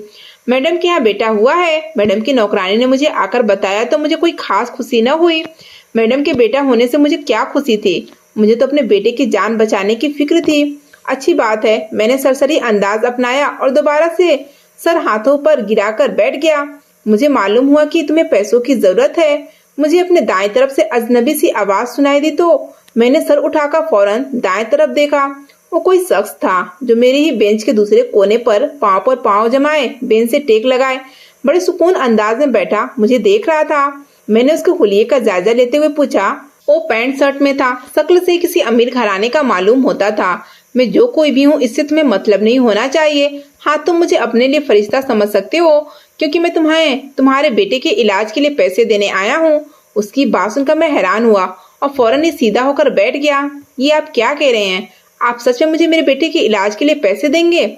मैडम के यहाँ बेटा हुआ है, मैडम की नौकरानी ने मुझे आकर बताया तो मुझे कोई खास खुशी न हुई। मैडम के बेटा होने से मुझे क्या खुशी थी? मुझे तो अपने बेटे की जान बचाने की फिक्र थी। अच्छी बात है, मैंने सरसरी अंदाज अपनाया और दोबारा से सर हाथों पर गिराकर बैठ गया। मुझे मालूम हुआ कि तुम्हें पैसों की जरूरत है। मुझे अपने दाएं तरफ से अजनबी सी आवाज सुनाई दी तो मैंने सर उठाकर फौरन दाएं तरफ देखा। वो कोई शख्स था जो मेरे ही बेंच के दूसरे कोने पर पांव जमाए बेंच से टेक लगाए बड़े सुकून अंदाज में बैठा मुझे देख रहा था। मैंने उसके हुलिये का जायजा लेते हुए पूछा। वो पैंट शर्ट में था, शक्ल से किसी अमीर घराने का मालूम होता था। मैं जो कोई भी हूँ, इससे तुम्हें मतलब नहीं होना चाहिए। हाँ, तुम मुझे अपने लिए फरिश्ता समझ सकते हो, क्योंकि मैं तुम्हारे बेटे के इलाज के लिए पैसे देने आया हूँ। उसकी बात सुनकर मैं हैरान हुआ और फौरन ही सीधा होकर बैठ गया। ये आप क्या कह रहे हैं? आप सच में मुझे मेरे बेटे के इलाज के लिए पैसे देंगे?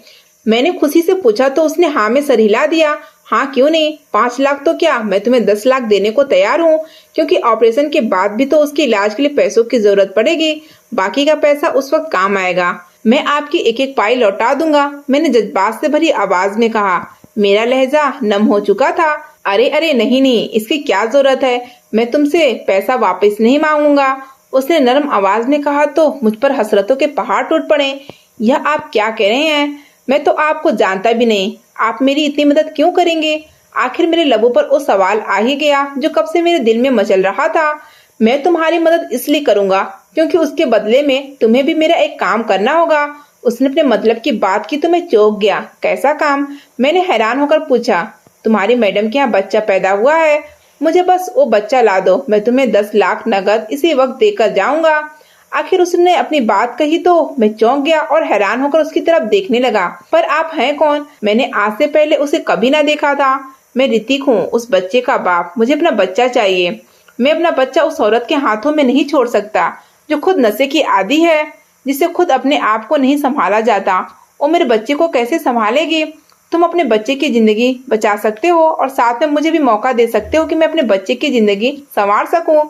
मैंने खुशी से पूछा तो उसने हाँ में सर हिला दिया हाँ क्यों नहीं, 5 लाख तो क्या, मैं तुम्हें 10 लाख देने को तैयार हूँ, क्योंकि ऑपरेशन के बाद भी तो उसके इलाज के लिए पैसों की जरूरत पड़ेगी। बाकी का पैसा उस वक्त काम आएगा। मैं आपकी एक एक पाई लौटा दूंगा, मैंने जज्बात से भरी आवाज में कहा। मेरा लहजा नम हो चुका था। अरे अरे नहीं नहीं, इसकी क्या जरूरत है, मैं तुमसे पैसा वापस नहीं मांगूंगा, उसने नरम आवाज में कहा। तो मुझ पर हसरतों के पहाड़ टूट पड़े। यह आप क्या कह रहे हैं, मैं तो आपको जानता भी नहीं, आप मेरी इतनी मदद क्यों करेंगे। आखिर मेरे लबों पर वो सवाल आ ही गया जो कब से मेरे दिल में मचल रहा था। मैं तुम्हारी मदद इसलिए करूंगा क्योंकि उसके बदले में तुम्हें भी मेरा एक काम करना होगा। उसने अपने मतलब की बात की तो मैं चौंक गया। कैसा काम, मैंने हैरान होकर पूछा। तुम्हारी मैडम के यहाँ बच्चा पैदा हुआ है, मुझे बस वो बच्चा ला दो, मैं तुम्हें 10 लाख नगद इसी वक्त देकर जाऊंगा। आखिर उसने अपनी बात कही तो मैं चौंक गया और हैरान होकर उसकी तरफ देखने लगा। पर आप हैं कौन, मैंने आज से पहले उसे कभी ना देखा था। मैं ऋतिक हूँ, उस बच्चे का बाप। मुझे अपना बच्चा चाहिए। मैं अपना बच्चा उस औरत के हाथों में नहीं छोड़ सकता जो खुद नशे की आदी है, जिसे खुद अपने आप को नहीं संभाला जाता। वो मेरे बच्चे को कैसे संभालेगी। तुम अपने बच्चे की जिंदगी बचा सकते हो और साथ में मुझे भी मौका दे सकते हो कि मैं अपने बच्चे की जिंदगी संवार सकूं,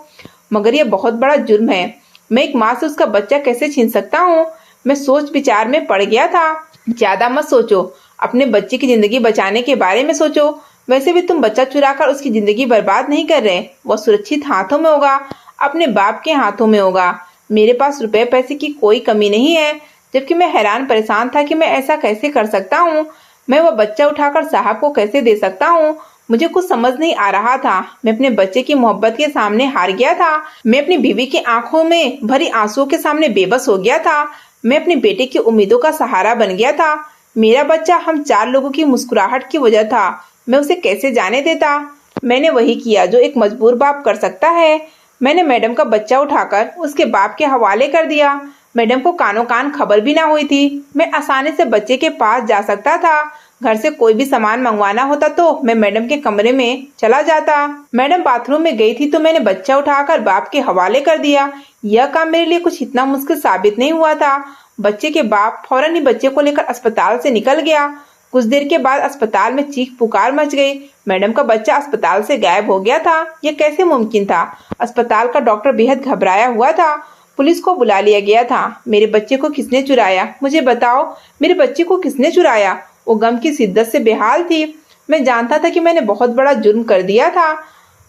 मगर यह बहुत बड़ा जुर्म है। मैं एक माँ से उसका बच्चा कैसे छीन सकता हूँ। मैं सोच विचार में पड़ गया था। ज्यादा मत सोचो, अपने बच्चे की जिंदगी बचाने के बारे में सोचो। वैसे भी तुम बच्चा चुराकर उसकी जिंदगी बर्बाद नहीं कर रहे, वह सुरक्षित हाथों में होगा, अपने बाप के हाथों में होगा। मेरे पास रुपए पैसे की कोई कमी नहीं है। जबकि मैं हैरान परेशान था कि मैं ऐसा कैसे कर सकता हूँ। मैं वह बच्चा उठाकर साहब को कैसे दे सकता हूँ। मुझे कुछ समझ नहीं आ रहा था। मैं अपने बच्चे की मोहब्बत के सामने हार गया था। मैं अपनी बीवी की आंखों में भरी आंसुओं के सामने बेबस हो गया था। मैं अपने बेटे की उम्मीदों का सहारा बन गया था। मेरा बच्चा हम 4 लोगों की मुस्कुराहट की वजह था। मैं उसे कैसे जाने देता। मैंने वही किया जो एक मजबूर बाप कर सकता है। मैंने मैडम का बच्चा उठाकर उसके बाप के हवाले कर दिया। मैडम को कानों कान खबर भी ना हुई थी। मैं आसानी से बच्चे के पास जा सकता था। घर से कोई भी सामान मंगवाना होता तो मैं मैडम के कमरे में चला जाता। मैडम बाथरूम में गई थी तो मैंने बच्चा उठाकर बाप के हवाले कर दिया। यह काम मेरे लिए कुछ इतना मुश्किल साबित नहीं हुआ था। बच्चे के बाप फौरन ही बच्चे को लेकर अस्पताल से निकल गया। कुछ देर के बाद अस्पताल में चीख पुकार मच गई। मैडम का बच्चा अस्पताल से गायब हो गया था। यह कैसे मुमकिन था। अस्पताल का डॉक्टर बेहद घबराया हुआ था। पुलिस को बुला लिया गया था। मेरे बच्चे को किसने चुराया, मुझे बताओ, मेरे बच्चे को किसने चुराया। वो गम की शिद्दत से बेहाल थी। मैं जानता था कि मैंने बहुत बड़ा जुर्म कर दिया था,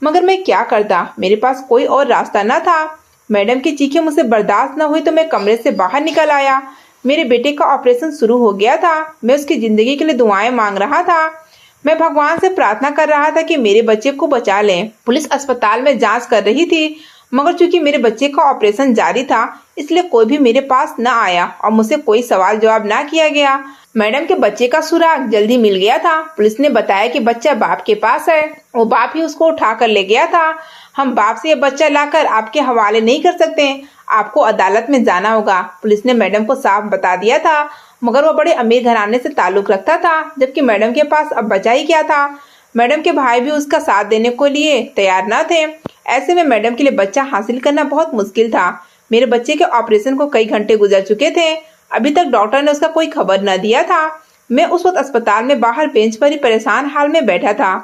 मगर मैं क्या करता। मेरे पास कोई और रास्ता न था। मैडम की चीखें मुझसे बर्दाश्त न हुई तो मैं कमरे से बाहर निकल आया। मेरे बेटे का ऑपरेशन शुरू हो गया था। मैं उसकी जिंदगी के लिए दुआएं मांग रहा था। मैं भगवान से प्रार्थना कर रहा था कि मेरे बच्चे को बचा लें। पुलिस अस्पताल में जांच कर रही थी, मगर चूंकि मेरे बच्चे का ऑपरेशन जारी था इसलिए कोई भी मेरे पास न आया और मुझसे कोई सवाल जवाब ना किया गया। मैडम के बच्चे का सुराग जल्दी मिल गया था। पुलिस ने बताया कि बच्चा बाप के पास है, वो बाप ही उसको उठा कर ले गया था। हम बाप से ये बच्चा लाकर आपके हवाले नहीं कर सकते, आपको अदालत में जाना होगा। पुलिस ने मैडम को साफ बता दिया था, मगर वो बड़े अमीर घराने से ताल्लुक रखता था, जबकि मैडम के पास अब बचा ही क्या था। मैडम के भाई भी उसका साथ देने को लिए तैयार न थे। ऐसे में मैडम के लिए बच्चा हासिल करना बहुत मुश्किल था। मेरे बच्चे के ऑपरेशन को कई घंटे गुजर चुके थे, अभी तक डॉक्टर ने उसका कोई खबर न दिया था। मैं उस वक्त अस्पताल में बाहर बेंच पर ही परेशान हाल में बैठा था।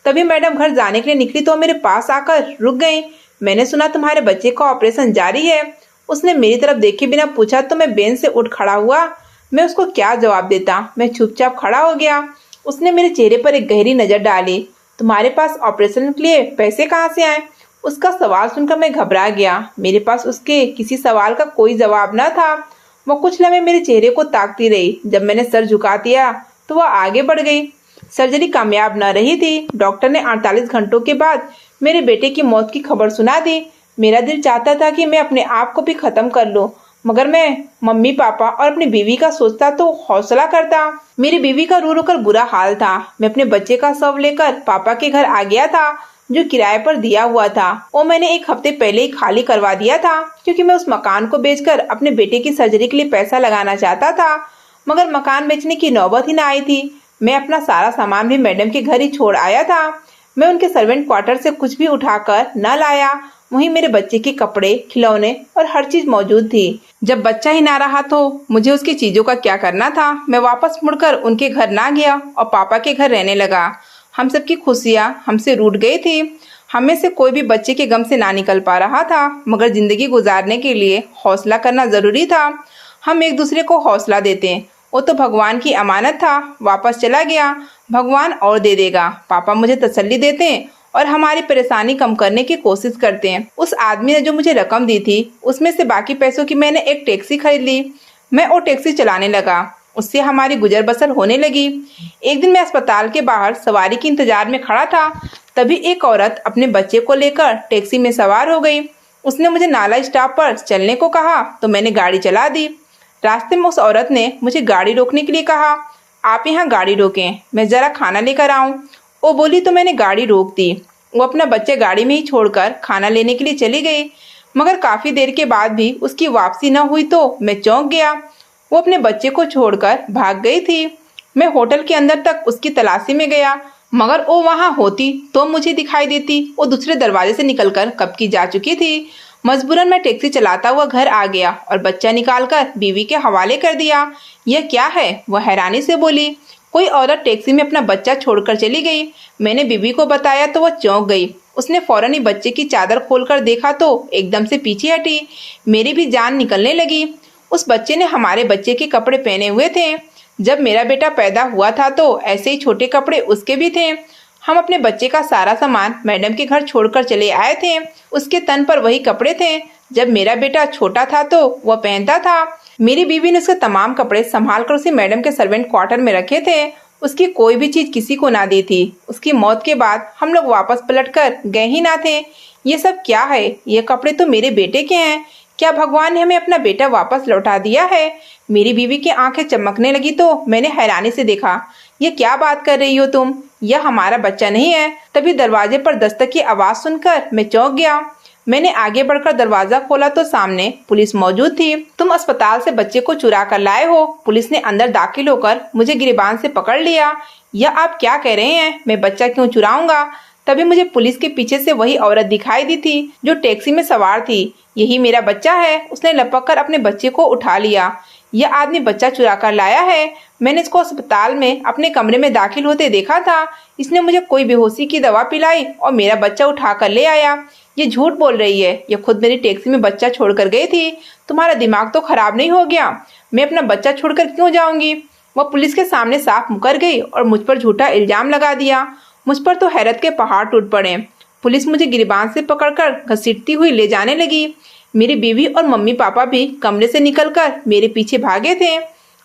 तभी मैडम घर जाने के लिए निकली तो मेरे पास आकर रुक गई। मैंने सुना तुम्हारे बच्चे का ऑपरेशन जारी है। उसने मेरी तरफ देखे बिना पूछा तो मैं बेंच से उठ खड़ा हुआ। मैं उसको क्या जवाब देता। मैं चुपचाप खड़ा हो गया। उसने मेरे चेहरे पर एक गहरी नजर डाली। तुम्हारे पास ऑपरेशन के लिए पैसे कहाँ से आए? उसका सवाल सुनकर मैं घबरा गया। मेरे पास उसके किसी सवाल का कोई जवाब न था। वो कुछ लम्हे मेरे चेहरे को ताकती रही। जब मैंने सर झुका दिया तो वह आगे बढ़ गई। सर्जरी कामयाब न रही थी। डॉक्टर ने 48 घंटों के बाद मेरे बेटे की मौत की खबर सुना दी। मेरा दिल चाहता था कि मैं अपने आप को भी खत्म कर लूं, मगर मैं मम्मी पापा और अपनी बीवी का सोचता तो हौसला करता। मेरी बीवी का रो रो कर बुरा हाल था। मैं अपने बच्चे का शव लेकर पापा के घर आ गया था, जो किराए पर दिया हुआ था। वो मैंने 1 हफ्ते पहले ही खाली करवा दिया था, क्योंकि मैं उस मकान को बेचकर अपने बेटे की सर्जरी के लिए पैसा लगाना चाहता था। मगर मकान बेचने की नौबत ही न आई थी। मैं अपना सारा सामान भी मैडम के घर ही छोड़ आया था। मैं उनके सर्वेंट क्वार्टर से कुछ भी उठाकर न लाया। वहीं मेरे बच्चे के कपड़े, खिलौने और हर चीज मौजूद थी। जब बच्चा ही ना रहा तो मुझे उसकी चीजों का क्या करना था। मैं वापस मुड़कर उनके घर ना गया और पापा के घर रहने लगा। हम सबकी खुशियाँ हमसे रूठ गई थी। हमें से कोई भी बच्चे के गम से ना निकल पा रहा था, मगर जिंदगी गुजारने के लिए हौसला करना जरूरी था। हम एक दूसरे को हौसला देते। वो तो भगवान की अमानत था, वापस चला गया, भगवान और दे देगा। पापा मुझे तसल्ली देते और हमारी परेशानी कम करने की कोशिश करते हैं। उस आदमी ने जो मुझे रकम दी थी, उसमें से बाकी पैसों की मैंने एक टैक्सी खरीद ली। मैं वो टैक्सी चलाने लगा, उससे हमारी गुजर बसर होने लगी। एक दिन मैं अस्पताल के बाहर सवारी के इंतजार में खड़ा था, तभी एक औरत अपने बच्चे को लेकर टैक्सी में सवार हो गई। उसने मुझे नाला स्टॉप पर चलने को कहा तो मैंने गाड़ी चला दी। रास्ते में उस औरत ने मुझे गाड़ी रोकने के लिए कहा, आप यहाँ गाड़ी रोकें, मैं ज़रा खाना लेकर आऊँ। वो बोली तो मैंने गाड़ी रोक दी। वो अपना बच्चे गाड़ी में ही छोड़कर खाना लेने के लिए चली गई, मगर काफ़ी देर के बाद भी उसकी वापसी न हुई तो मैं चौंक गया। वो अपने बच्चे को छोड़कर भाग गई थी। मैं होटल के अंदर तक उसकी तलाशी में गया, मगर वो वहाँ होती तो मुझे दिखाई देती। वो दूसरे दरवाजे से निकलकर कब की जा चुकी थी। मजबूरन मैं टैक्सी चलाता हुआ घर आ गया और बच्चा निकालकर बीवी के हवाले कर दिया। यह क्या है? वह हैरानी से बोली। कोई औरत टैक्सी में अपना बच्चा छोड़कर चली गई। मैंने बीवी को बताया तो वह चौंक गई। उसने फौरन ही बच्चे की चादर खोलकर देखा तो एकदम से पीछे हटी। मेरी भी जान निकलने लगी। उस बच्चे ने हमारे बच्चे के कपड़े पहने हुए थे। जब मेरा बेटा पैदा हुआ था तो ऐसे ही छोटे कपड़े उसके भी थे। हम अपने बच्चे का सारा सामान मैडम के घर छोड़कर चले आए थे। उसके तन पर वही कपड़े थे जब मेरा बेटा छोटा था तो वह पहनता था। मेरी बीवी ने उसके तमाम कपड़े संभाल कर उसे मैडम के सर्वेंट क्वार्टर में रखे थे। उसकी कोई भी चीज किसी को ना दी थी। उसकी मौत के बाद हम लोग वापस पलटकर गए ही ना थे। ये सब क्या है? ये कपड़े तो मेरे बेटे के हैं। क्या भगवान ने हमें अपना बेटा वापस लौटा दिया है? मेरी बीवी की आंखें चमकने लगी तो मैंने हैरानी से देखा। ये क्या बात कर रही हो तुम? यह हमारा बच्चा नहीं है। तभी दरवाजे पर दस्तक की आवाज सुनकर मैं चौंक गया। मैंने आगे बढ़कर दरवाजा खोला तो सामने पुलिस मौजूद थी। तुम अस्पताल से बच्चे को चुरा कर लाए हो। पुलिस ने अंदर दाखिल होकर मुझे गिरबान से पकड़ लिया। यह आप क्या कह रहे हैं? मैं बच्चा क्यों चुराऊंगा? तभी मुझे पुलिस के पीछे से वही औरत दिखाई दी थी जो टैक्सी में सवार थी। यही मेरा बच्चा है। उसने लपक कर अपने बच्चे को उठा लिया। यह आदमी बच्चा चुरा कर लाया है। मैंने इसको अस्पताल में अपने कमरे में दाखिल होते देखा था। इसने मुझे कोई बेहोशी की दवा पिलाई और मेरा बच्चा उठा कर ले आया। ये झूठ बोल रही है। ये खुद मेरी टैक्सी में बच्चा छोड़कर गई थी। तुम्हारा दिमाग तो खराब नहीं हो गया? मैं अपना बच्चा छोड़कर क्यों जाऊंगी? वह पुलिस के सामने साफ मुकर गई और मुझ पर झूठा इल्जाम लगा दिया। मुझ पर तो हैरत के पहाड़ टूट पड़े। पुलिस मुझे गिरबान से पकड़कर घसीटती हुई ले जाने लगी। मेरी बीवी और मम्मी पापा भी कमरे से निकलकर मेरे पीछे भागे थे।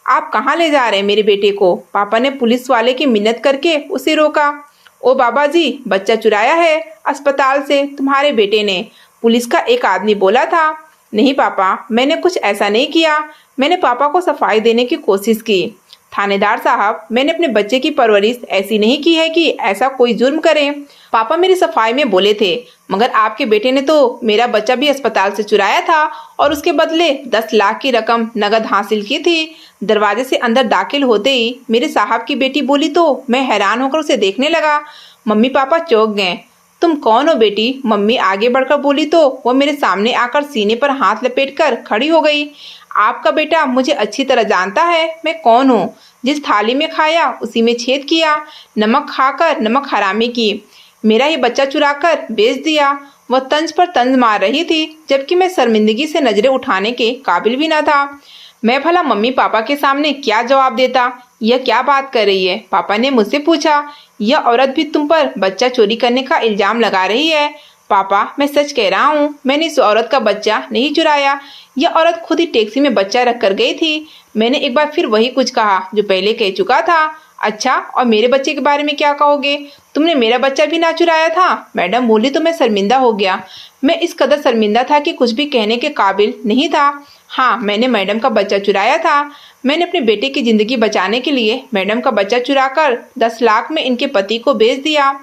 आप कहाँ ले जा रहे हैं मेरे बेटे को? पापा ने पुलिस वाले की मिन्नत करके उसे रोका। ओ बाबा जी, बच्चा चुराया है अस्पताल से तुम्हारे बेटे ने, पुलिस का एक आदमी बोला था। नहीं पापा, मैंने कुछ ऐसा नहीं किया। मैंने पापा को सफाई देने की कोशिश की। थानेदार साहब, मैंने अपने बच्चे की परवरिश ऐसी नहीं की है कि ऐसा कोई जुर्म करे। पापा मेरी सफाई में बोले थे, मगर आपके बेटे ने तो मेरा बच्चा भी अस्पताल से चुराया था और उसके बदले 10 लाख की रकम नगद हासिल की थी। दरवाजे से अंदर दाखिल होते ही मेरे साहब की बेटी बोली तो मैं हैरान होकर उसे देखने लगा। मम्मी पापा चौंक गए। तुम कौन हो बेटी? मम्मी आगे बढ़कर बोली तो वह मेरे सामने आकर सीने पर हाथ लपेटकर खड़ी हो गई। आपका बेटा मुझे अच्छी तरह जानता है मैं कौन हूँ। जिस थाली में खाया उसी में छेद किया। नमक खाकर नमक हरामी की। मेरा ही बच्चा चुराकर बेच दिया। वह तंज पर तंज मार रही थी, जबकि मैं शर्मिंदगी से नजरें उठाने के काबिल भी न था। मैं भला मम्मी पापा के सामने क्या जवाब देता? यह क्या बात कर रही है? पापा ने मुझसे पूछा। यह औरत भी तुम पर बच्चा चोरी करने का इल्जाम लगा रही है। पापा, मैं सच कह रहा हूँ, मैंने इस औरत का बच्चा नहीं चुराया। यह औरत खुद ही टैक्सी में बच्चा रख कर गई थी। मैंने एक बार फिर वही कुछ कहा जो पहले कह चुका था। अच्छा, और मेरे बच्चे के बारे में क्या कहोगे? तुमने मेरा बच्चा भी ना चुराया था? मैडम बोली तो मैं शर्मिंदा हो गया। मैं इस कदर शर्मिंदा था कि कुछ भी कहने के काबिल नहीं था। हाँ, मैंने मैडम का बच्चा चुराया था। मैंने अपने बेटे की जिंदगी बचाने के लिए मैडम का बच्चा चुराकर 10 लाख में इनके पति को बेच दिया।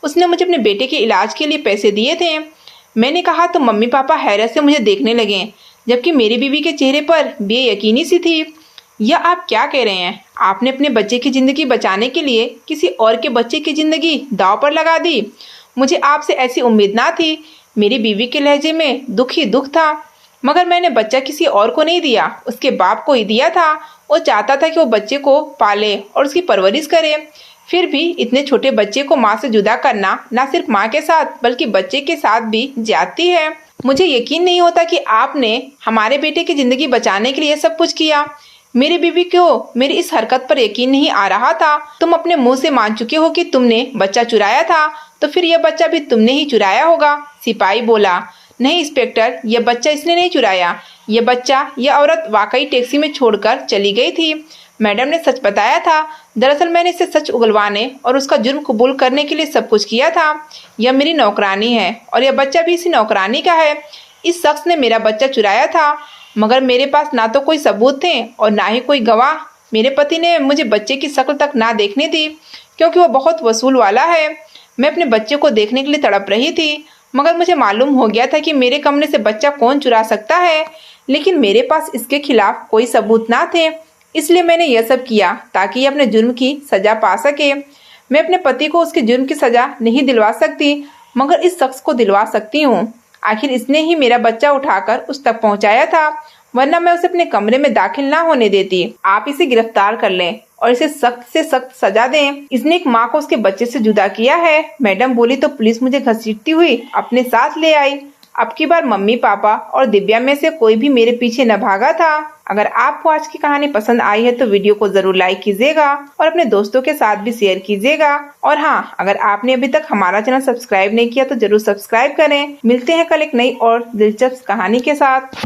उसने मुझे अपने बेटे के इलाज के लिए पैसे दिए थे। मैंने कहा तो मम्मी पापा हैरत से मुझे देखने लगे, जबकि मेरी बीवी के चेहरे पर बेयकीनी सी थी। यह आप क्या कह रहे हैं? आपने अपने बच्चे की जिंदगी बचाने के लिए किसी और के बच्चे की जिंदगी दांव पर लगा दी। मुझे आपसे ऐसी उम्मीद ना थी। मेरी बीवी के लहजे में दुख ही दुख था। मगर मैंने बच्चा किसी और को नहीं दिया, उसके बाप को ही दिया था। वो चाहता था कि वो बच्चे को पाले और उसकी परवरिश करे। फिर भी इतने छोटे बच्चे को माँ से जुदा करना न सिर्फ माँ के साथ बल्कि बच्चे के साथ भी ज्यादती है। मुझे यकीन नहीं होता कि आपने हमारे बेटे की जिंदगी बचाने के लिए सब कुछ किया। मेरी बीवी को मेरी इस हरकत पर यकीन नहीं आ रहा था। तुम अपने मुंह से मान चुके हो कि तुमने बच्चा चुराया था, तो फिर यह बच्चा भी तुमने ही चुराया होगा। सिपाही बोला, नहीं इंस्पेक्टर, यह बच्चा इसने नहीं चुराया। यह औरत वाकई टैक्सी में छोड़कर चली गई थी। मैडम ने सच बताया था। दरअसल मैंने इसे सच उगलवाने और उसका जुर्म कबूल करने के लिए सब कुछ किया था। यह मेरी नौकरानी है और यह बच्चा भी इसी नौकरानी का है। इस शख्स ने मेरा बच्चा चुराया था, मगर मेरे पास ना तो कोई सबूत थे और ना ही कोई गवाह। मेरे पति ने मुझे बच्चे की शक्ल तक ना देखने दी, क्योंकि वह बहुत वसूल वाला है। मैं अपने बच्चे को देखने के लिए तड़प रही थी, मगर मुझे मालूम हो गया था कि मेरे कमरे से बच्चा कौन चुरा सकता है, लेकिन मेरे पास इसके खिलाफ कोई सबूत ना थे। इसलिए मैंने यह सब किया ताकि ये अपने जुर्म की सजा पा सके। मैं अपने पति को उसके जुर्म की सजा नहीं दिलवा सकती, मगर इस शख्स को दिलवा सकती हूँ। आखिर इसने ही मेरा बच्चा उठाकर उस तक पहुँचाया था, वरना मैं उसे अपने कमरे में दाखिल ना होने देती। आप इसे गिरफ्तार कर लें और इसे सख्त से सख्त सजा दें। इसने एक माँ को उसके बच्चे से जुदा किया है। मैडम बोली तो पुलिस मुझे घसीटती हुई अपने साथ ले आई। अब की बार मम्मी पापा और दिव्या में से कोई भी मेरे पीछे न भागा था। अगर आपको आज की कहानी पसंद आई है तो वीडियो को जरूर लाइक कीजिएगा और अपने दोस्तों के साथ भी शेयर कीजिएगा। और हाँ, अगर आपने अभी तक हमारा चैनल सब्सक्राइब नहीं किया तो जरूर सब्सक्राइब करें। मिलते हैं कल एक नई और दिलचस्प कहानी के साथ।